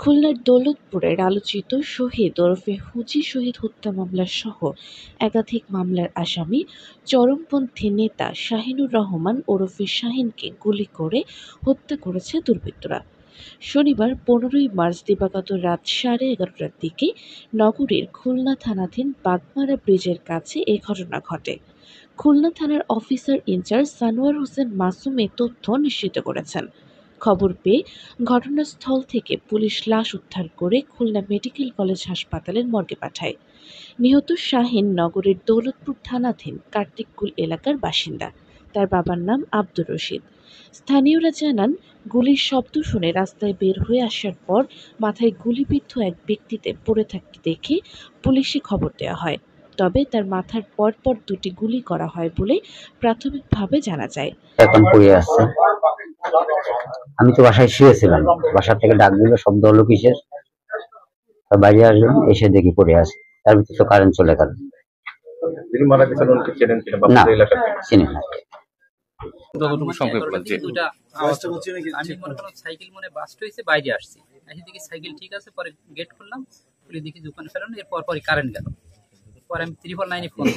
খুলনার দৌলতপুরের আলোচিত শহীদ ওরফে হুজি শহীদ হত্যা মামলা সহ একাধিক মামলার আসামি চরমপন্থী নেতা শাহিনুর রহমান ওরফে শাহিনকে গুলি করে হত্যা করেছে দুর্বৃত্তরা। শনিবার ১৫ই মার্চ দিবাগত রাত 11:30টার দিকে নগরীর খুলনা থানাধীন বাগমারা ব্রিজের কাছে এ ঘটনা ঘটে। খুলনা থানার অফিসার ইনচার্জ সানোয়ার হোসেন মাসুম এ তথ্য নিশ্চিত করেছেন। খবর পেয়ে ঘটনাস্থল থেকে পুলিশ লাশ উদ্ধার করে খুলনা মেডিকেল কলেজ হাসপাতালের মর্গে পাঠায়। নিহত শাহিন নগরের দৌলতপুর থানাধীন কার্তিককুল এলাকার বাসিন্দা। তার বাবার নাম আব্দুর রশিদ। স্থানীয়রা জানান, গুলির শব্দ শুনে রাস্তায় বের হয়ে আসার পর মাথায় গুলিবিদ্ধ এক ব্যক্তিতে পড়ে থাকতে দেখে পুলিশে খবর দেওয়া হয়। তবে তার মাথার পরপর দুটি গুলি করা হয় বলে প্রাথমিকভাবে জানা যায়। এখন পড়ে আসছে। আমি তো বাসায় শুয়েছিলাম, বাসা থেকে ডাক দিল, শব্দ হলো কিসের, বাইরে আসলাম, এসে দেখি পড়ে আছে। তার ভিতরে তো কারেন্ট চলে গেল। না, চিনি না। সাইকেল মনে বাস্ট হয়েছে, বাইরে আসছি, এসে দেখি সাইকেল ঠিক আছে, পরে গেট খুললাম, খুলে দেখি দোকান ফেরানো, এর পরপরই কারেন্ট গেল। পরে আমি 999 ফোন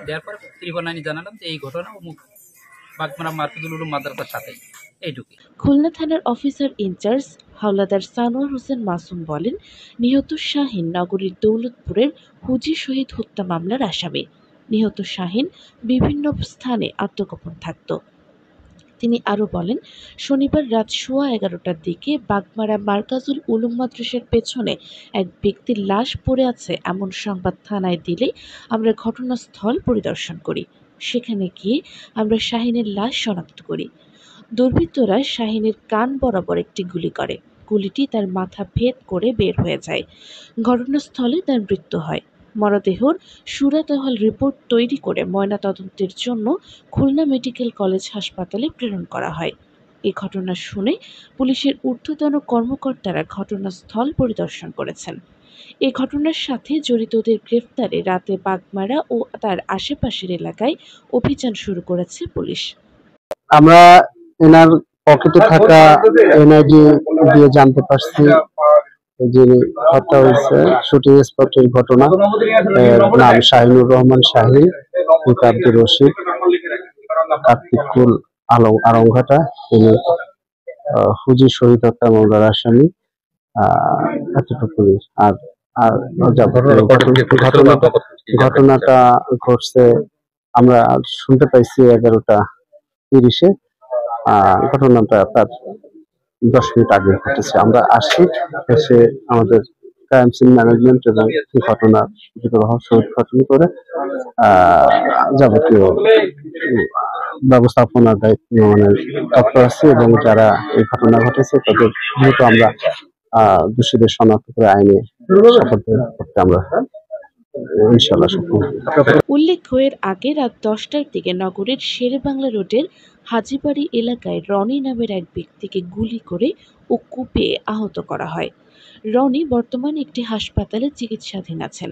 দেওয়ার পর 999 জানালাম যে এই ঘটনা অমুক বাগমারা মার্কেজুল উলুম মাদ্রাসার সাথে এইটুকু। খুলনা থানার অফিসার ইনচার্জ হাওলাদার সানোয়ার হোসেন মাসুম বলেন, নিহত শাহিন নগরীর দৌলতপুরের হুজি শহীদ হত্যা মামলার আসামি। নিহত শাহিন বিভিন্ন স্থানে আত্মগোপন থাকত। তিনি আরও বলেন, শনিবার রাত 11:15টার দিকে বাগমারা মার্কাজুল উলুম মাদ্রাসার পেছনে এক ব্যক্তির লাশ পড়ে আছে এমন সংবাদ থানায় দিলে আমরা ঘটনাস্থল পরিদর্শন করি। সেখানে গিয়ে আমরা শাহিনের লাশ শনাক্ত করি। দুর্বৃত্তরা শাহিনের কান বরাবর একটি গুলি করে। গুলিটি তার মাথা ভেদ করে বের হয়ে যায়। ঘটনাস্থলে তার মৃত্যু হয়। মরদেহর সুরাতহাল রিপোর্ট তৈরি করে ময়নাতদন্তের জন্য খুলনা মেডিকেল কলেজ হাসপাতালে প্রেরণ করা হয়। এ ঘটনা শুনে পুলিশের ঊর্ধ্বতন কর্মকর্তারা ঘটনাস্থল পরিদর্শন করেছেন। এ ঘটনার সাথে জড়িতদের গ্রেফতারে রাতে বাগমারা ও তার আশেপাশের এলাকায় অভিযান শুরু করেছে পুলিশ। আমরা এনার পকেটে থাকা এনআইডি দিয়ে জানতে পারছি যিনি হত্যা হয়েছে শুটিং স্পটের ঘটনা। নাম শাহিনুর রহমান শাহিন, আব্দুর রশিদ, কার্তিকুল আরংঘাটা। তিনি হুজি শহীদ হত্যা মামলার আসামি। এতটুকুই। আর ঘটনাটা ঘটছে, আমরা শুনতে পাইছি 11:30-এ। ঘটনাটা তার 10 মিনিট আগে ঘটেছে। আমরা আসি, এসে আমাদের ক্রাইম সিন ম্যানেজমেন্ট এবং ঘটনার রহস্য উদ্ঘাটন করে যাবতীয় ব্যবস্থাপনার দায়িত্ব মানে তৎপর আছি এবং যারা এই ঘটনা ঘটেছে তাদের দ্রুত আমরা দোষীদের শনাক্ত করে আইনে শপথ করতে আমরা ইনশাআল্লাহ সক্ষম। উল্লেখ্য, এর আগে রাত 10টার দিকে নগরের শেরেবাংলা রোডের হাজীবাড়ি এলাকায় রনি নামের এক ব্যক্তিকে গুলি করে ও কুপিয়ে আহত করা হয়। রনি বর্তমানে একটি হাসপাতালে চিকিৎসাধীন আছেন।